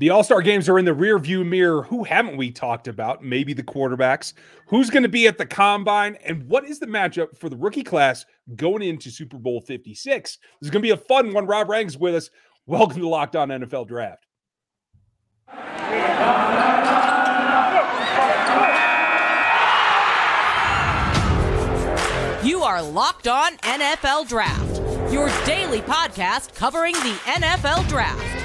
The All-Star games are in the rearview mirror. Who haven't we talked about? Maybe the quarterbacks. Who's going to be at the combine? And what is the matchup for the rookie class going into Super Bowl 56? This is going to be a fun one. Rob Rang's with us. Welcome to Locked On NFL Draft. You are Locked On NFL Draft, your daily podcast covering the NFL Draft.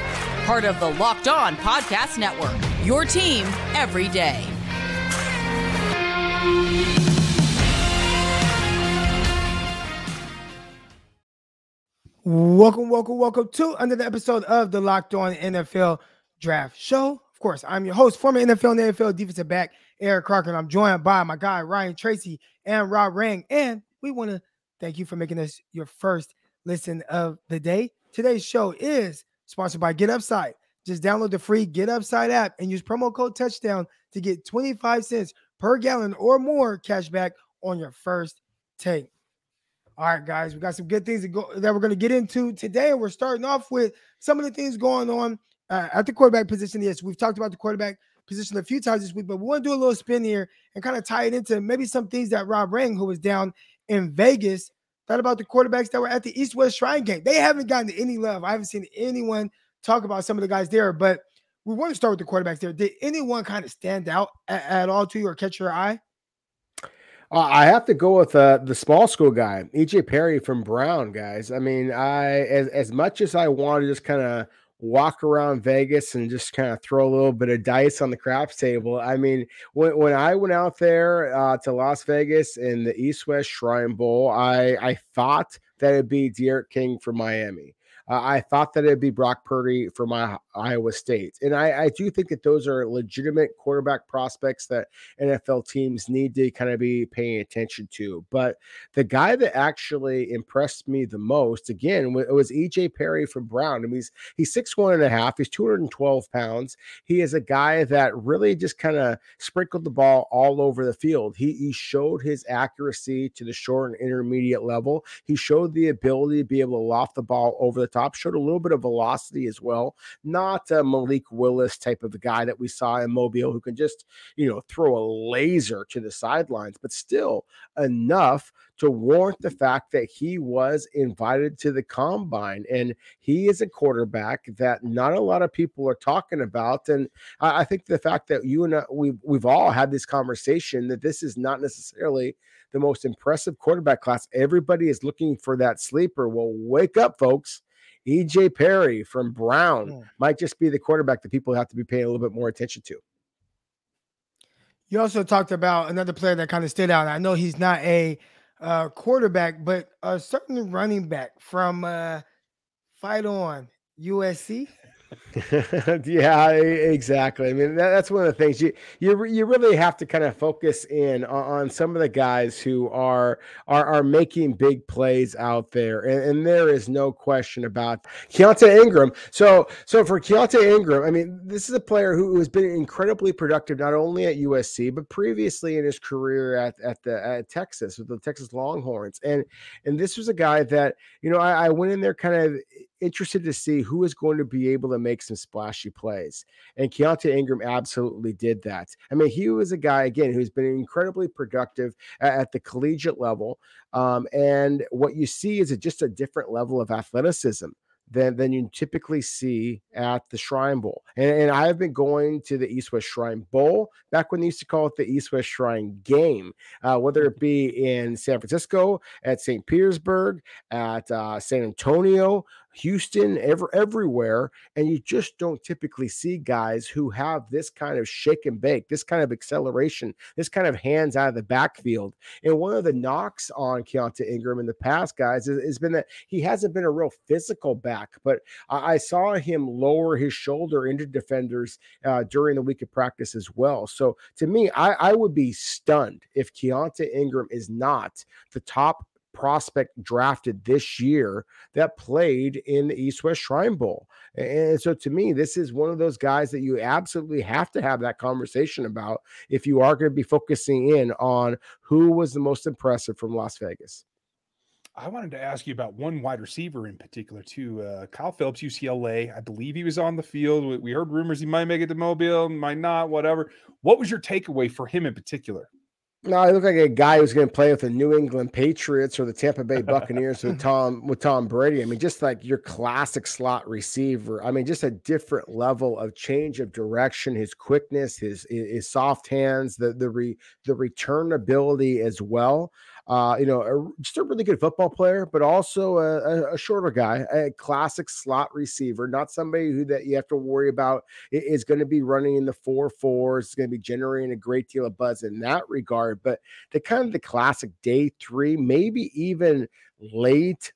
Part of the Locked On Podcast Network, your team every day. Welcome to another episode of the Locked On NFL Draft Show. Of course, I'm your host, former NFL and NFL defensive back, Eric Crocker, and I'm joined by my guy, Ryan Tracy and Rob Rang. And we want to thank you for making us your first listen of the day. Today's show is sponsored by Get Upside. Just download the free Get Upside app and use promo code Touchdown to get 25 cents per gallon or more cash back on your first tank. All right, guys, we got some good things that we're going to get into today. And we're starting off with some of the things going on at the quarterback position. Yes, we've talked about the quarterback position a few times this week, but we want to do a little spin here and kind of tie it into maybe some things that Rob Rang, who was down in Vegas, thought about the quarterbacks that were at the East-West Shrine game. They haven't gotten any love. I haven't seen anyone talk about some of the guys there, but we want to start with the quarterbacks there. Did anyone kind of stand out at all to you or catch your eye? I have to go with the small school guy, E.J. Perry from Brown, guys. I mean, as much as I want to just kind of walk around Vegas and just kind of throw a little bit of dice on the craps table. I mean, when I went out there to Las Vegas in the East-West Shrine Bowl, I thought that it'd be De'Aaron King from Miami. I thought that it'd be Brock Purdy from Iowa State. And I do think that those are legitimate quarterback prospects that NFL teams need to kind of be paying attention to. But the guy that actually impressed me the most, again, was E.J. Perry from Brown. I mean, he's 6'1.5". He's 212 pounds. He is a guy that really just kind of sprinkled the ball all over the field. He showed his accuracy to the short and intermediate level. He showed the ability to be able to loft the ball over the top, showed a little bit of velocity as well. Not a Malik Willis type of a guy that we saw in Mobile who can just, throw a laser to the sidelines, but still enough to warrant the fact that he was invited to the combine. And he is a quarterback that not a lot of people are talking about. And I think the fact that you and we've all had this conversation that this is not necessarily the most impressive quarterback class. Everybody is looking for that sleeper. Well, wake up, folks. E.J. Perry from Brown might just be the quarterback that people have to be paying a little bit more attention to. You also talked about another player that kind of stood out. I know he's not a quarterback, but a certain running back from Fight On USC. Yeah, exactly. I mean, that's one of the things you really have to kind of focus in on some of the guys who are making big plays out there, and there is no question about Keonta Ingram. So for Keonta Ingram, I mean, this is a player who has been incredibly productive not only at USC but previously in his career at Texas with the Texas Longhorns, and this was a guy that I went in there kind of interested to see who is going to be able to make some splashy plays. And Keonta Ingram absolutely did that. I mean, he was a guy, again, who's been incredibly productive at the collegiate level. And what you see is just a different level of athleticism than you typically see at the Shrine Bowl. And I have been going to the East-West Shrine Bowl back when they used to call it the East-West Shrine Game, whether it be in San Francisco, at St. Petersburg, at San Antonio, Houston, everywhere, and you just don't typically see guys who have this kind of shake and bake, this kind of acceleration, this kind of hands out of the backfield. And one of the knocks on Keonta Ingram in the past, guys, has been that he hasn't been a real physical back, but I saw him lower his shoulder into defenders during the week of practice as well. So to me, I would be stunned if Keonta Ingram is not the top prospect drafted this year that played in the East-West Shrine Bowl. And so to me, this is one of those guys that you absolutely have to have that conversation about if you are going to be focusing in on who was the most impressive from Las Vegas. I wanted to ask you about one wide receiver in particular, too. Kyle Phelps, UCLA. I believe he was on the field. We heard rumors he might make it to Mobile, might not, whatever. What was your takeaway for him in particular? No, he looked like a guy who's going to play with the New England Patriots or the Tampa Bay Buccaneers with Tom Brady. I mean, just like your classic slot receiver. I mean, just a different level of change of direction, his quickness, his soft hands, the return ability as well. Just a really good football player, but also a shorter guy, a classic slot receiver, not somebody who that you have to worry about is going to be running in the 4.4s, is going to be generating a great deal of buzz in that regard. But the kind of the classic day 3, maybe even late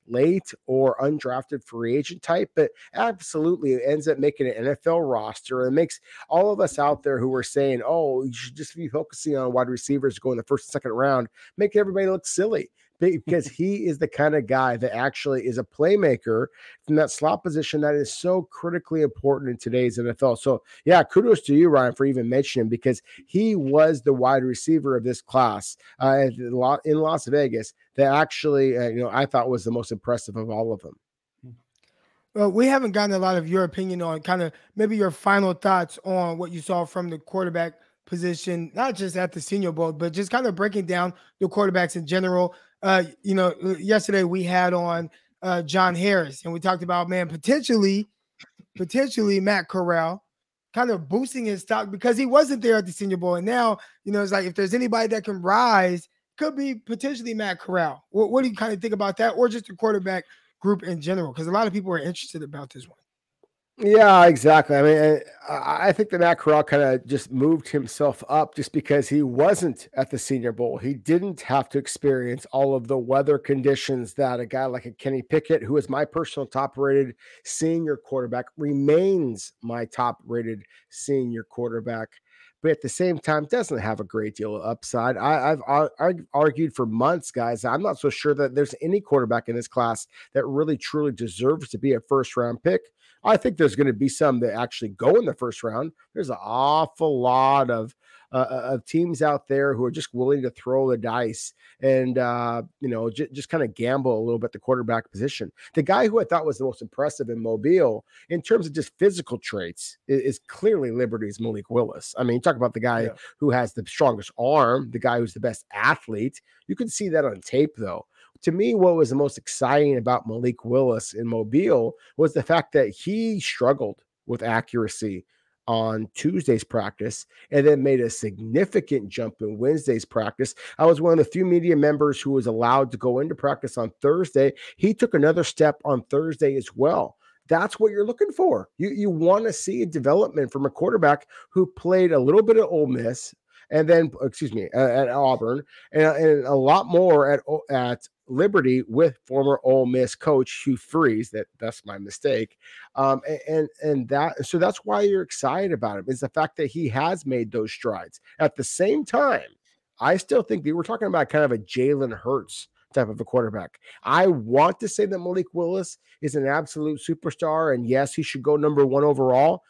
or undrafted free agent type, but absolutely it ends up making an NFL roster and makes all of us out there who are saying, oh, you should just be focusing on wide receivers going the first and second round, make everybody look silly, because he is the kind of guy that actually is a playmaker from that slot position that is so critically important in today's NFL. So yeah, kudos to you, Ryan, for even mentioning him, because he was the wide receiver of this class in Las Vegas that actually, I thought was the most impressive of all of them. Well, we haven't gotten a lot of your opinion on kind of maybe your final thoughts on what you saw from the quarterback position, not just at the Senior Bowl, but just kind of breaking down the quarterbacks in general. Yesterday we had on John Harris, and we talked about, potentially Matt Corral kind of boosting his stock because he wasn't there at the Senior Bowl. And now, it's like if there's anybody that can rise, could be potentially Matt Corral. What do you kind of think about that, or just the quarterback group in general? Because a lot of people are interested about this one. Yeah, exactly. I mean, I think that Matt Corral kind of just moved himself up just because he wasn't at the Senior Bowl. He didn't have to experience all of the weather conditions that a guy like a Kenny Pickett, who is my personal top-rated senior quarterback, remains my top-rated senior quarterback, but at the same time doesn't have a great deal of upside. I've argued for months, guys, I'm not so sure that there's any quarterback in this class that really truly deserves to be a first-round pick. I think there's going to be some that actually go in the first round. There's an awful lot of teams out there who are just willing to throw the dice and, just kind of gamble a little bit the quarterback position. The guy who I thought was the most impressive in Mobile in terms of just physical traits is clearly Liberty's Malik Willis. I mean, you talk about the guy who has the strongest arm, the guy who's the best athlete. You can see that on tape, though. To me, what was the most exciting about Malik Willis in Mobile was the fact that he struggled with accuracy on Tuesday's practice and then made a significant jump in Wednesday's practice. I was one of the few media members who was allowed to go into practice on Thursday. He took another step on Thursday as well. That's what you're looking for. You want to see a development from a quarterback who played a little bit at Ole Miss and then, at Auburn and a lot more at Liberty with former Ole Miss coach Hugh Freeze. That's my mistake. So that's why you're excited about him, is the fact that he has made those strides. At the same time, I still think that we're talking about kind of a Jalen Hurts type of a quarterback. I want to say that Malik Willis is an absolute superstar, and yes, he should go number 1 overall.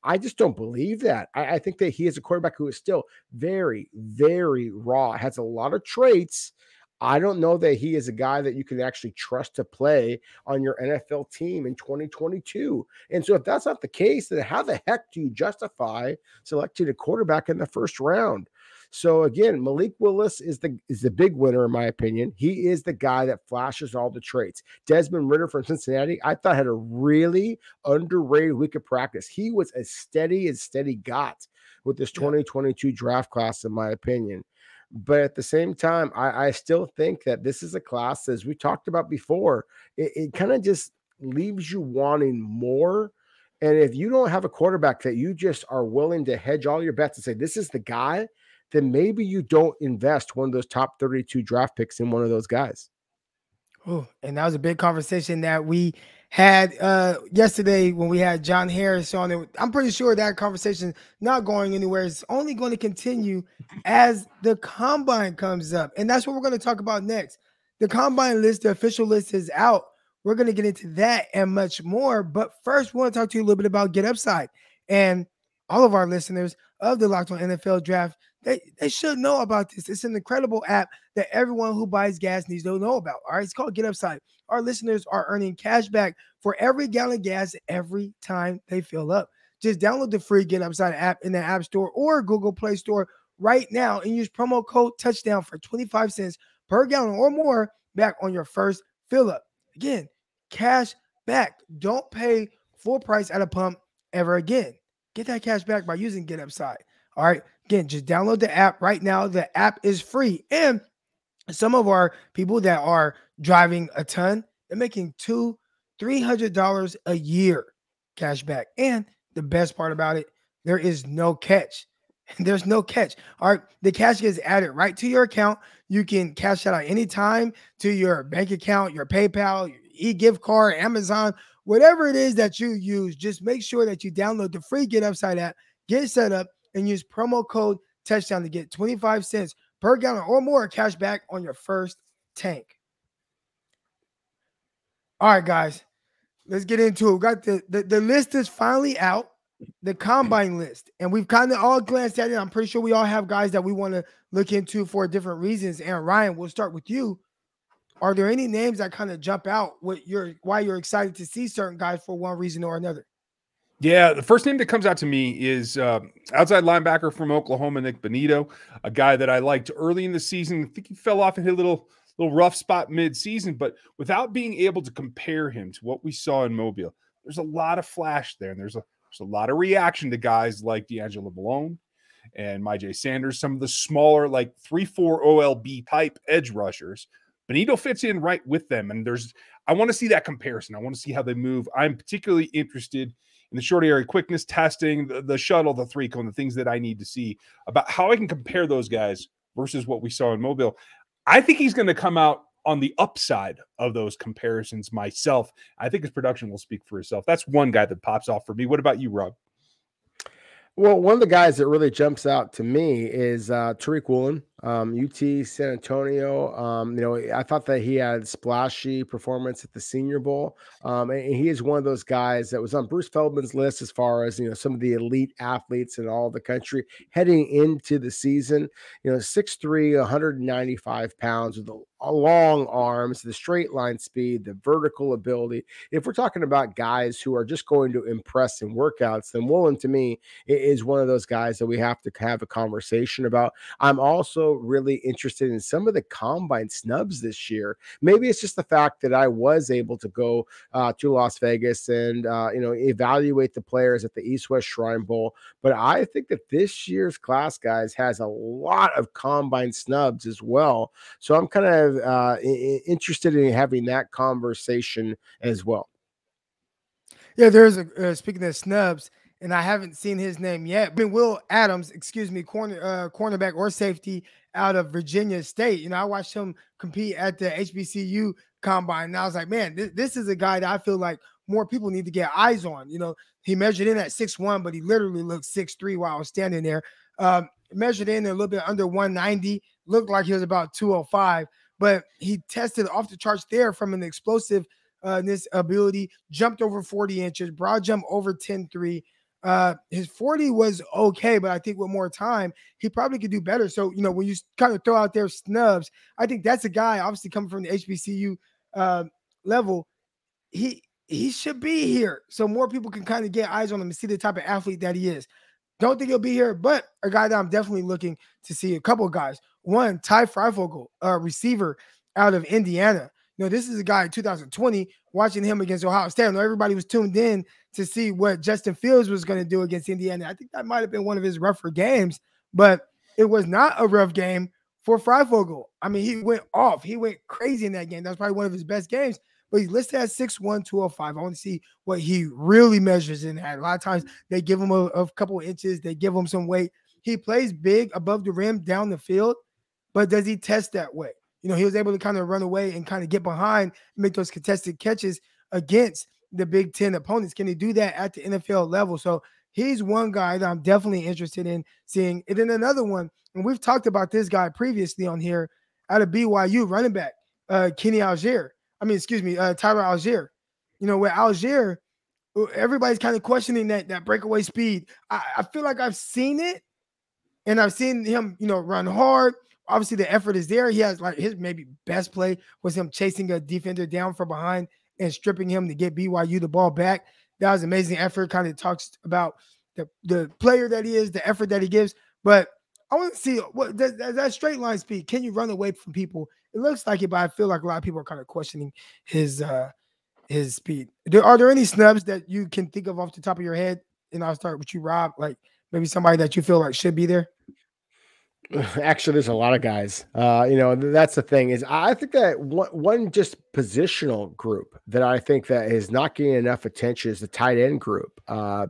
I just don't believe that. I think that he is a quarterback who is still very, very raw, has a lot of traits. I don't know that he is a guy that you can actually trust to play on your NFL team in 2022. And so if that's not the case, then how the heck do you justify selecting a quarterback in the first round? So again, Malik Willis is the big winner, in my opinion. He is the guy that flashes all the traits. Desmond Ridder from Cincinnati, I thought had a really underrated week of practice. He was as steady as steady got with this 2022 draft class, in my opinion. But at the same time, I still think that this is a class, as we talked about before, it kind of just leaves you wanting more. And if you don't have a quarterback that you just are willing to hedge all your bets and say, this is the guy, then maybe you don't invest one of those top 32 draft picks in one of those guys. Oh, and that was a big conversation that we had yesterday when we had John Harris on it. I'm pretty sure that conversation not going anywhere. It's only going to continue as the combine comes up. And that's what we're going to talk about next. The combine list, the official list is out. We're going to get into that and much more. But first, we want to talk to you a little bit about Get Upside. And all of our listeners of the Locked On NFL Draft They should know about this. It's an incredible app that everyone who buys gas needs to know about. All right, it's called Get Upside. Our listeners are earning cash back for every gallon of gas every time they fill up. Just download the free Get Upside app in the App Store or Google Play Store right now and use promo code Touchdown for 25 cents per gallon or more back on your first fill up. Again, cash back. Don't pay full price at a pump ever again. Get that cash back by using Get Upside. All right. Again, just download the app right now. The app is free. And some of our people that are driving a ton, they're making $200-$300 a year cash back. And the best part about it, there is no catch. There's no catch. All right. The cash gets added right to your account. You can cash that out anytime to your bank account, your PayPal, your e-gift card, Amazon, whatever it is that you use. Just make sure that you download the free Get Upside app, get it set up, and use promo code Touchdown to get 25 cents per gallon or more cash back on your first tank. All right, guys, let's get into it. We got the list is finally out, the combine list, and we've kind of all glanced at it. I'm pretty sure we all have guys that we want to look into for different reasons. And Ryan, we'll start with you. Are there any names that kind of jump out why you're excited to see certain guys for one reason or another? Yeah, the first name that comes out to me is outside linebacker from Oklahoma, Nick Benito, a guy that I liked early in the season. I think he fell off and hit a little rough spot mid-season, but without being able to compare him to what we saw in Mobile, there's a lot of flash there, and there's a lot of reaction to guys like D'Angelo Malone and Myjai Sanders, some of the smaller, like 3-4 OLB type edge rushers. Benito fits in right with them, and I want to see that comparison. I want to see how they move. I'm particularly interested in the short area quickness testing, the shuttle, the three cone, the things that I need to see about how I can compare those guys versus what we saw in Mobile. I think he's going to come out on the upside of those comparisons myself. I think his production will speak for itself. That's one guy that pops off for me. What about you, Rob? Well, one of the guys that really jumps out to me is Tariq Woolen, UT San Antonio. I thought that he had splashy performance at the Senior Bowl. And he is one of those guys that was on Bruce Feldman's list as far as, some of the elite athletes in all the country heading into the season. 6'3", 195 pounds with long arms, the straight line speed, the vertical ability. If we're talking about guys who are just going to impress in workouts, then Woolen to me is one of those guys that we have to have a conversation about. I'm also really interested in some of the combine snubs this year. Maybe it's just the fact that I was able to go to Las Vegas and evaluate the players at the East-West Shrine Bowl. But I think that this year's class, guys, has a lot of combine snubs as well. So I'm kind of interested in having that conversation as well. Yeah, there's speaking of snubs, and I haven't seen his name yet. But Will Adams, cornerback or safety out of Virginia State. I watched him compete at the HBCU combine, and I was like, man, this is a guy that I feel like more people need to get eyes on. He measured in at 6'1", but he literally looked 6'3" while I was standing there. Measured in a little bit under 190, looked like he was about 205, but he tested off the charts there from an explosive ability, jumped over 40 inches, broad jump over 10.3. His 40 was okay, but I think with more time, he probably could do better. So, when you kind of throw out there snubs, I think that's a guy, obviously coming from the HBCU level, he should be here so more people can kind of get eyes on him and see the type of athlete that he is. Don't think he'll be here, but a guy that I'm definitely looking to see. A couple of guys. One, Fryfogle, receiver out of Indiana. This is a guy in 2020, watching him against Ohio State. I know everybody was tuned in to see what Justin Fields was going to do against Indiana. I think that might have been one of his rougher games, but it was not a rough game for Fryfogle. I mean, he went off. He went crazy in that game. That was probably one of his best games. But he's listed at 6'1", 205. I want to see what he really measures in that. A lot of times they give him a couple of inches. They give him some weight. He plays big above the rim down the field, but does he test that way? He was able to kind of run away and kind of get behind, make those contested catches against the Big Ten opponents. Can he do that at the NFL level? So he's one guy that I'm definitely interested in seeing. And then another one, and we've talked about this guy previously on here, out of BYU, running back, Tyler Allgeier. With Allgeier, everybody's kind of questioning that breakaway speed. I feel like I've seen it, And I've seen him, run hard. Obviously, the effort is there. He has his maybe best play was him chasing a defender down from behind and stripping him to get BYU the ball back. That was amazing effort. Kind of talks about the player that he is, the effort that he gives. But I want to see what does that straight line speed. Can you run away from people? It looks like it, but I feel like a lot of people are kind of questioning his speed. Are there any snubs that you can think of off the top of your head? And I'll start with you, Rob. Like maybe somebody that you feel like should be there. Actually, there's a lot of guys. That's the thing is I think that one just positional group that I think that is not getting enough attention is the tight end group. I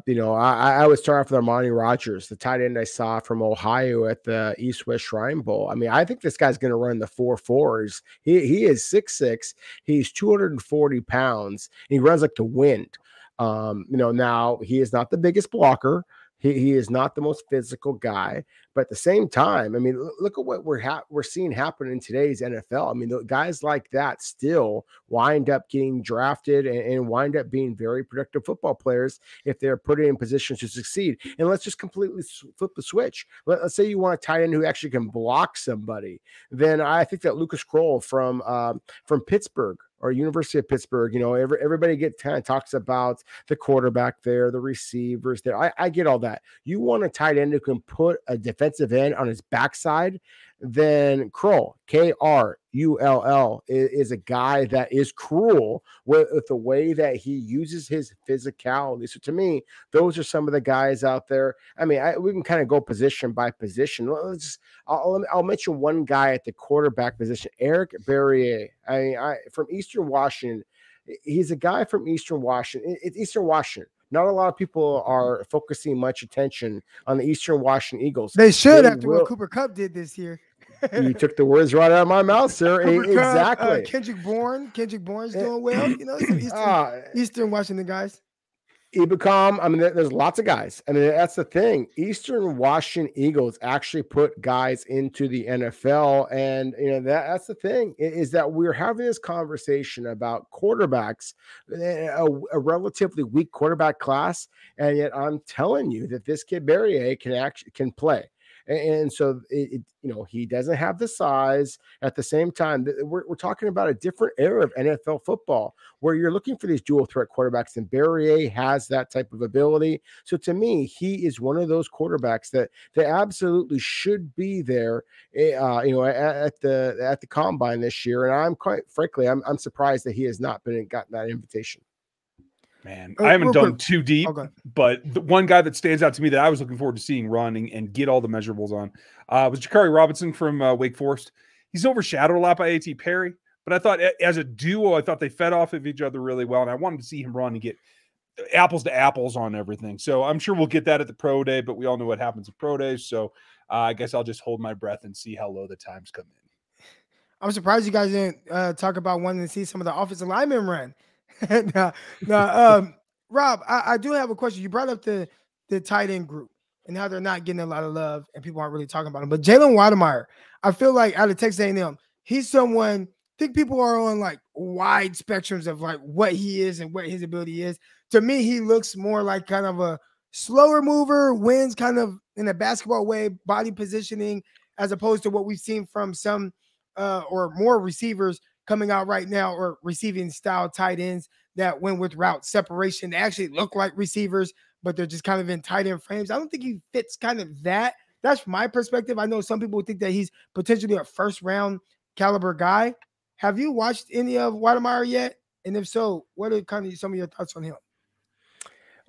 would start off with Armani Rogers, the tight end I saw from Ohio at the East-West Shrine Bowl. I mean, I think this guy's going to run the 4.4s. He is 6'6". He's 240 pounds. He runs like the wind. Now he is not the biggest blocker. He is not the most physical guy, but at the same time, I mean, look at what we're seeing happen in today's NFL. I mean, the guys like that still wind up getting drafted and wind up being very productive football players if they're put in positions to succeed. And let's just completely flip the switch. Let's say you want a tight end who actually can block somebody. Then I think that Lucas Kroll from Pittsburgh or University of Pittsburgh, everybody kind of talks about the quarterback there, the receivers there. I get all that. You want a tight end who can put a defensive end on his backside, then Kroll, Krull, is a guy that is cruel with the way that he uses his physicality. So to me, those are some of the guys out there. I mean, we can kind of go position by position. I'll mention one guy at the quarterback position, Eric Berrier. I mean, from Eastern Washington. He's a guy from Eastern Washington. It's Eastern Washington. Not a lot of people are focusing much attention on the Eastern Washington Eagles. They should after what Cooper Kupp did this year. You took the words right out of my mouth, sir. Exactly. Kendrick Bourne's doing well. Eastern Washington guys. Ebicom, I mean, there's lots of guys. I mean, that's the thing. Eastern Washington Eagles actually put guys into the NFL. And, that's the thing is that we're having this conversation about quarterbacks, a relatively weak quarterback class. And yet I'm telling you that this kid Berrier can play. And so, he doesn't have the size. At the same time, we're talking about a different era of NFL football where you're looking for these dual threat quarterbacks, and Berrier has that type of ability. So to me, he is one of those quarterbacks that absolutely should be there, at the combine this year. And I'm quite frankly, I'm surprised that he has not gotten that invitation. Man, I haven't done too deep, but the one guy that stands out to me that I was looking forward to seeing run and get all the measurables on was Jakari Robinson from Wake Forest. He's overshadowed a lot by A.T. Perry, but I thought as a duo, I thought they fed off of each other really well, and I wanted to see him run and get apples to apples on everything. So I'm sure we'll get that at the pro day, but we all know what happens at pro days. So I guess I'll just hold my breath and see how low the times come in. I'm surprised you guys didn't talk about wanting to see some of the offensive linemen run. Rob, I do have a question. You brought up the tight end group and how they're not getting a lot of love and people aren't really talking about him. But Jaylen Weidemeyer, I feel like out of Texas A&M, he's someone, I think people are on like wide spectrums of like what he is and what his ability is. To me, he looks more like kind of a slower mover, wins kind of in a basketball way, body positioning, as opposed to what we've seen from some or more receivers coming out right now, or receiving style tight ends that went with route separation. They actually look like receivers, but they're just kind of in tight end frames. I don't think he fits kind of that. That's my perspective. I know some people think that he's potentially a first round caliber guy. Have you watched any of Weidemeyer yet? And if so, what are kind of some of your thoughts on him?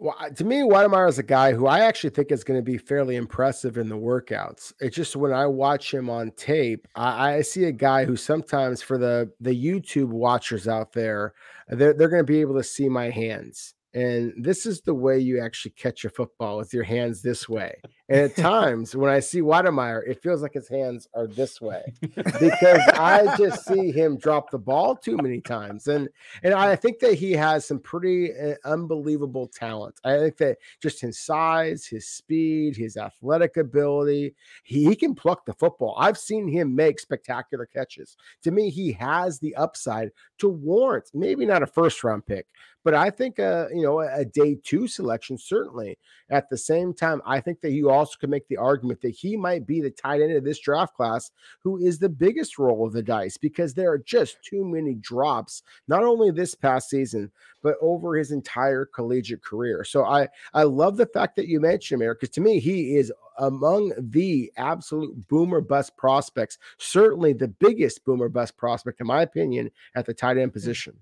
Well, to me, Weidemeyer is a guy who I actually think is going to be fairly impressive in the workouts. It's just when I watch him on tape, I see a guy who sometimes for the YouTube watchers out there, they're going to be able to see my hands. And this is the way you actually catch a football, with your hands this way. And at times when I see Weidemeyer, it feels like his hands are this way because I just see him drop the ball too many times. And I think that he has some pretty unbelievable talent. I think that just his size, his speed, his athletic ability, he can pluck the football. I've seen him make spectacular catches. To me, he has the upside to warrant maybe not a first round pick, but I think a day 2 selection, certainly. At the same time, I think that you also can make the argument that he might be the tight end of this draft class who is the biggest roll of the dice, because there are just too many drops, not only this past season, but over his entire collegiate career. So I love the fact that you mentioned him, Eric, because to me, he is among the absolute boomer bust prospects, certainly the biggest boomer bust prospect, in my opinion, at the tight end position.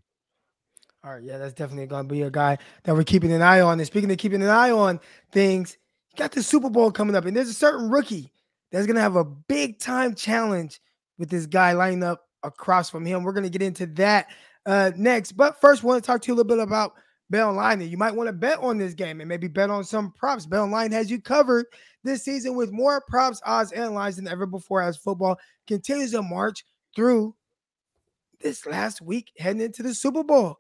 All right, yeah, that's definitely going to be a guy that we're keeping an eye on. And speaking of keeping an eye on things, you got the Super Bowl coming up, and there's a certain rookie that's going to have a big-time challenge with this guy lining up across from him. We're going to get into that next. But first, I want to talk to you a little bit about BetOnline. And you might want to bet on this game and maybe bet on some props. BetOnline has you covered this season with more props, odds, and lines than ever before as football continues to march through this last week heading into the Super Bowl.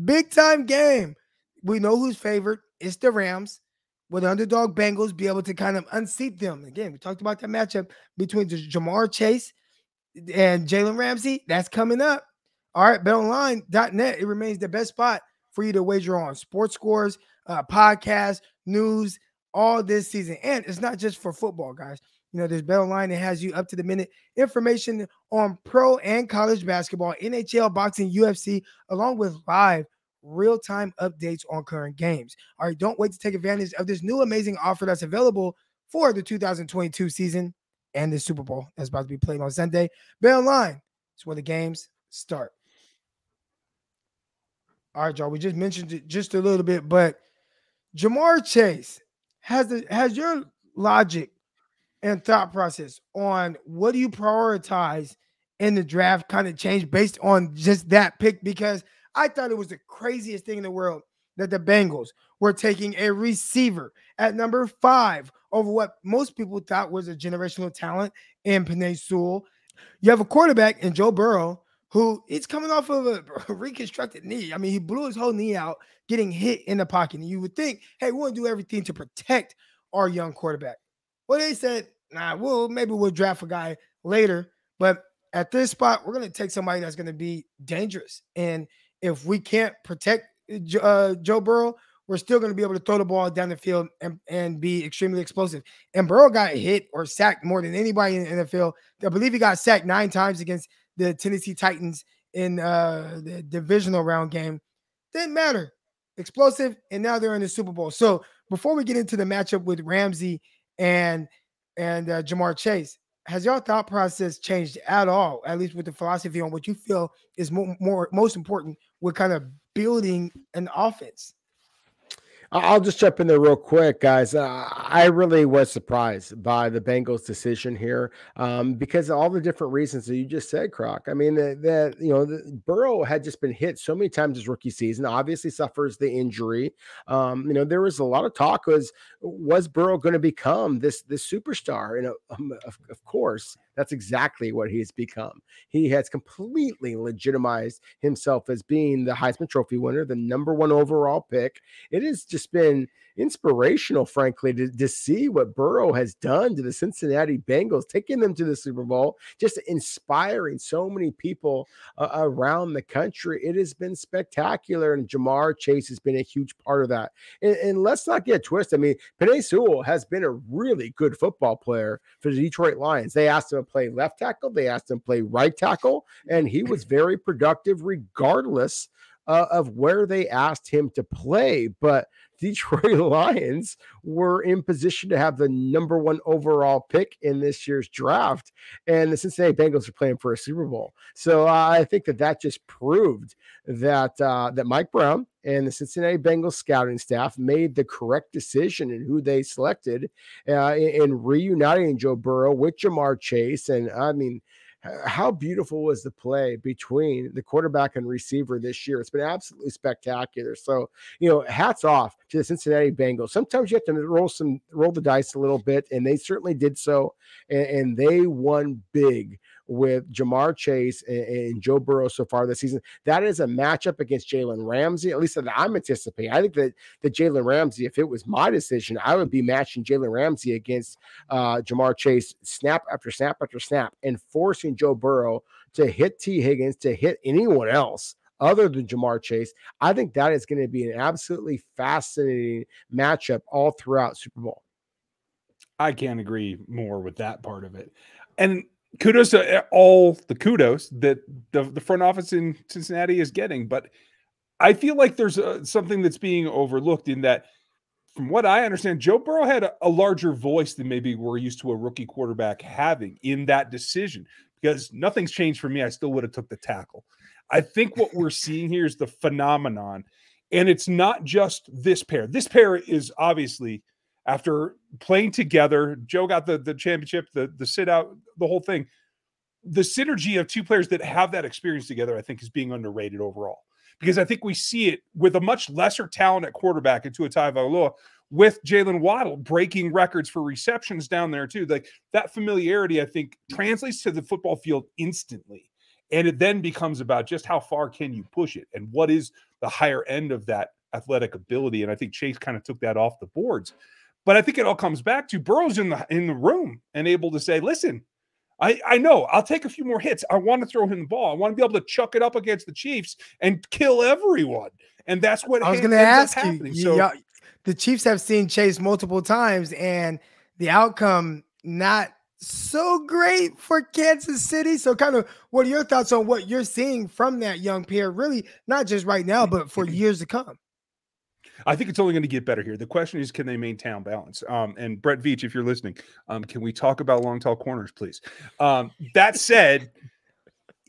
Big time game. We know who's favored. It's the Rams. Will the underdog Bengals be able to kind of unseat them? Again, we talked about that matchup between Jamar Chase and Jalen Ramsey. That's coming up. All right, betonline.net. It remains the best spot for you to wager on sports scores, podcasts, news, all this season. And it's not just for football, guys. You know, there's BetOnline that has you up to the minute information on pro and college basketball, NHL, boxing, UFC, along with live real-time updates on current games. All right, don't wait to take advantage of this new amazing offer that's available for the 2022 season and the Super Bowl that's about to be played on Sunday. BetOnline is where the games start. All right, y'all, we just mentioned it just a little bit, but Jamar Chase, has your logic and thought process on what do you prioritize in the draft kind of changed based on just that pick? Because I thought it was the craziest thing in the world that the Bengals were taking a receiver at number 5 over what most people thought was a generational talent in Penei Sewell. You have a quarterback in Joe Burrow who he's coming off of a reconstructed knee. I mean, he blew his whole knee out getting hit in the pocket. And you would think, hey, we want to do everything to protect our young quarterback. Well, they said, nah, maybe we'll draft a guy later. But at this spot, we're going to take somebody that's going to be dangerous. And if we can't protect Joe Burrow, we're still going to be able to throw the ball down the field and be extremely explosive. And Burrow got hit or sacked more than anybody in the NFL. I believe he got sacked 9 times against the Tennessee Titans in the divisional round game. Didn't matter. Explosive, and now they're in the Super Bowl. So before we get into the matchup with Ramsey and Jamar Chase, has your thought process changed at all, at least with the philosophy on what you feel is most important with kind of building an offense? I'll just jump in there real quick, guys. I really was surprised by the Bengals' decision here because of all the different reasons that you just said, Croc. I mean, Burrow had just been hit so many times his rookie season. Obviously, suffers the injury. There was a lot of talk. Was Burrow going to become this superstar? Of course, that's exactly what he's become. He has completely legitimized himself as being the Heisman Trophy winner, the number 1 overall pick. It has just been inspirational, frankly, to see what Burrow has done to the Cincinnati Bengals, taking them to the Super Bowl, just inspiring so many people around the country. It has been spectacular, and Jamar Chase has been a huge part of that. And let's not get twisted. I mean, Penei Sewell has been a really good football player for the Detroit Lions. They asked him to play left tackle. They asked him to play right tackle, and he was very productive regardless of where they asked him to play. But Detroit Lions were in position to have the number 1 overall pick in this year's draft, and the Cincinnati Bengals are playing for a Super Bowl. So I think that just proved that Mike Brown and the Cincinnati Bengals scouting staff made the correct decision in who they selected in reuniting Joe Burrow with Jamar Chase. And I mean, how beautiful was the play between the quarterback and receiver this year? It's been absolutely spectacular. So, hats off to the Cincinnati Bengals. Sometimes you have to roll the dice a little bit, and they certainly did so. And they won big with Jamar Chase and Joe Burrow so far this season. That is a matchup against Jalen Ramsey, at least that I'm anticipating. I think that Jalen Ramsey, if it was my decision, I would be matching Jalen Ramsey against Jamar Chase snap after snap after snap and forcing Joe Burrow to hit T. Higgins, to hit anyone else other than Jamar Chase. I think that is going to be an absolutely fascinating matchup all throughout Super Bowl. I can't agree more with that part of it. And kudos to all the kudos that the front office in Cincinnati is getting. But I feel like there's something that's being overlooked in that, from what I understand, Joe Burrow had a larger voice than maybe we're used to a rookie quarterback having in that decision, because nothing's changed for me. I still would have took the tackle. I think what we're seeing here is the phenomenon, and it's not just this pair. This pair is obviously, after playing together, Joe got the championship, the sit out, the whole thing. The synergy of two players that have that experience together, I think, is being underrated overall. Because I think we see it with a much lesser talent at quarterback in Tua Tagovailoa, with Jaylen Waddle breaking records for receptions down there too. Like, that familiarity, I think, translates to the football field instantly. And it then becomes about just how far can you push it and what is the higher end of that athletic ability. And I think Chase kind of took that off the boards. But I think it all comes back to Burrow's in the room and able to say, listen, I know I'll take a few more hits. I want to throw him the ball. I want to be able to chuck it up against the Chiefs and kill everyone. And that's what I was going to ask you. So, the Chiefs have seen Chase multiple times, and the outcome not so great for Kansas City. So kind of what are your thoughts on what you're seeing from that young pair, really not just right now, but for years to come? I think it's only going to get better here. The question is, can they maintain balance? And Brett Veach, if you're listening, can we talk about long, tall corners, please? That said,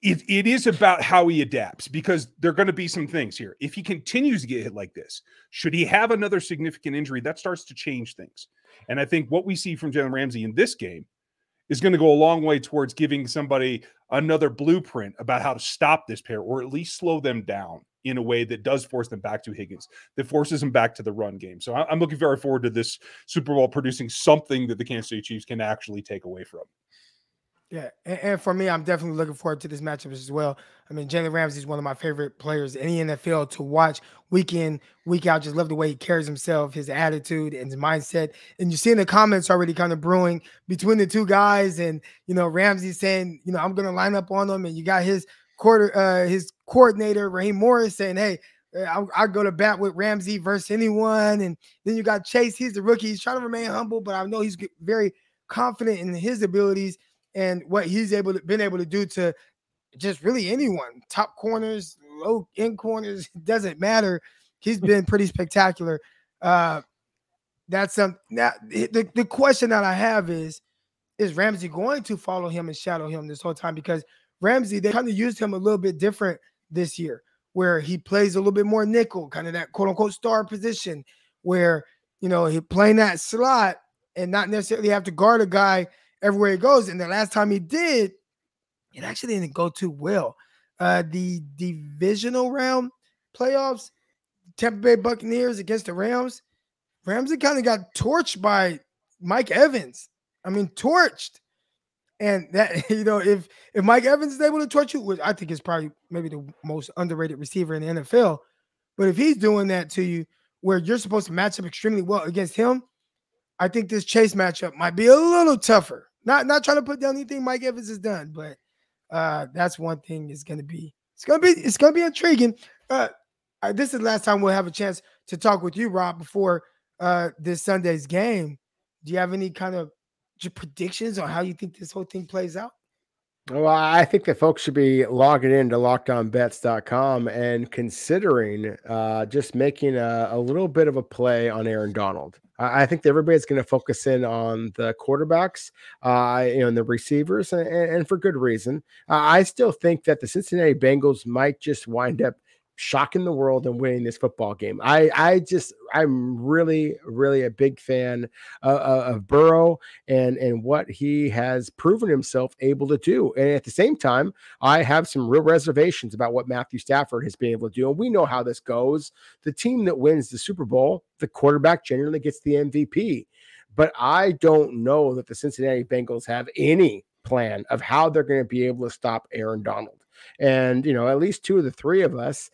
it is about how he adapts, because there are going to be some things here. If he continues to get hit like this, should he have another significant injury, that starts to change things. And I think what we see from Jalen Ramsey in this game is going to go a long way towards giving somebody another blueprint about how to stop this pair, or at least slow them down in a way that does force them back to Higgins, that forces them back to the run game. So I'm looking very forward to this Super Bowl producing something that the Kansas City Chiefs can actually take away from. Yeah, and for me, I'm definitely looking forward to this matchup as well. I mean, Jalen Ramsey is one of my favorite players in the NFL to watch week in, week out. Just love the way he carries himself, his attitude and his mindset. And you're seeing the comments already kind of brewing between the two guys. And, Ramsey saying, I'm going to line up on them. And you got his coordinator, Raheem Morris, saying, hey, I'll go to bat with Ramsey versus anyone. And then you got Chase. He's the rookie. He's trying to remain humble, but I know he's very confident in his abilities and what he's been able to do to just really anyone, top corners, low end corners, doesn't matter. He's been pretty spectacular. That's now the question that I have is Ramsey going to follow him and shadow him this whole time? Because Ramsey, they kind of used him a little bit different this year, where he plays a little bit more nickel, kind of that quote unquote star position, where he playing that slot and not necessarily have to guard a guy everywhere he goes. And the last time he did, it actually didn't go too well. The divisional round playoffs, Tampa Bay Buccaneers against the Rams, Ramsey kind of got torched by Mike Evans. I mean, torched. And that, if Mike Evans is able to torch you, which I think is probably maybe the most underrated receiver in the NFL, but if he's doing that to you where you're supposed to match up extremely well against him, I think this Chase matchup might be a little tougher. Not trying to put down anything Mike Evans has done, but that's one thing it's gonna be intriguing. This is the last time we'll have a chance to talk with you, Rob, before this Sunday's game. Do you have any kind of predictions on how you think this whole thing plays out? Well, I think that folks should be logging into lockedonbets.com and considering just making a little bit of a play on Aaron Donald. I think that everybody's going to focus in on the quarterbacks, and the receivers, and for good reason. I still think that the Cincinnati Bengals might just wind up shocking the world and winning this football game. I'm really, really a big fan of Burrow and what he has proven himself able to do. And at the same time, I have some real reservations about what Matthew Stafford has been able to do. And we know how this goes. The team that wins the Super Bowl, the quarterback generally gets the MVP. But I don't know that the Cincinnati Bengals have any plan of how they're going to be able to stop Aaron Donald. And, at least two of the three of us,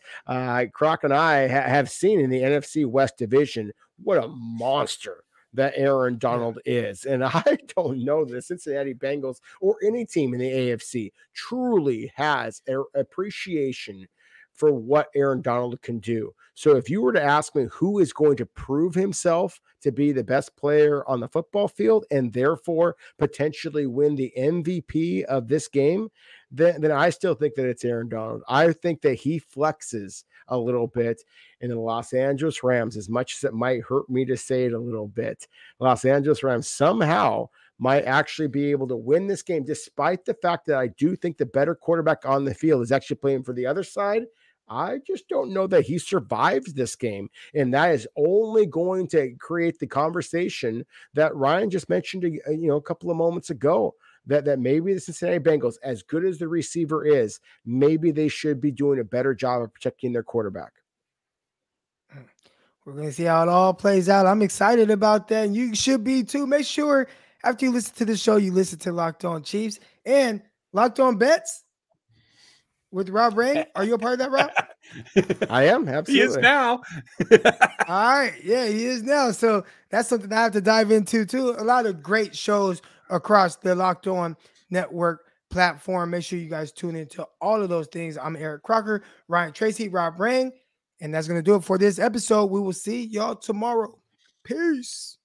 Croc and I have seen in the NFC West division what a monster that Aaron Donald is. And I don't know the Cincinnati Bengals or any team in the AFC truly has appreciation for what Aaron Donald can do. So if you were to ask me who is going to prove himself to be the best player on the football field and therefore potentially win the MVP of this game, then I still think that it's Aaron Donald. I think that he flexes a little bit in the Los Angeles Rams, as much as it might hurt me to say it a little bit. Los Angeles Rams somehow might actually be able to win this game, despite the fact that I do think the better quarterback on the field is actually playing for the other side. I just don't know that he survives this game. And that is only going to create the conversation that Ryan just mentioned, a couple of moments ago, that maybe the Cincinnati Bengals, as good as the receiver is, maybe they should be doing a better job of protecting their quarterback. We're going to see how it all plays out. I'm excited about that. And you should be too. Make sure after you listen to the show, you listen to Locked On Chiefs and Locked On Bets with Rob Ring. Are you a part of that, Rob? I am, absolutely. He is now. All right. Yeah, he is now. So that's something I have to dive into too. A lot of great shows across the Locked On Network platform. Make sure you guys tune into all of those things. I'm Eric Crocker, Ryan Tracy, Rob Ring, and that's going to do it for this episode. We will see y'all tomorrow. Peace.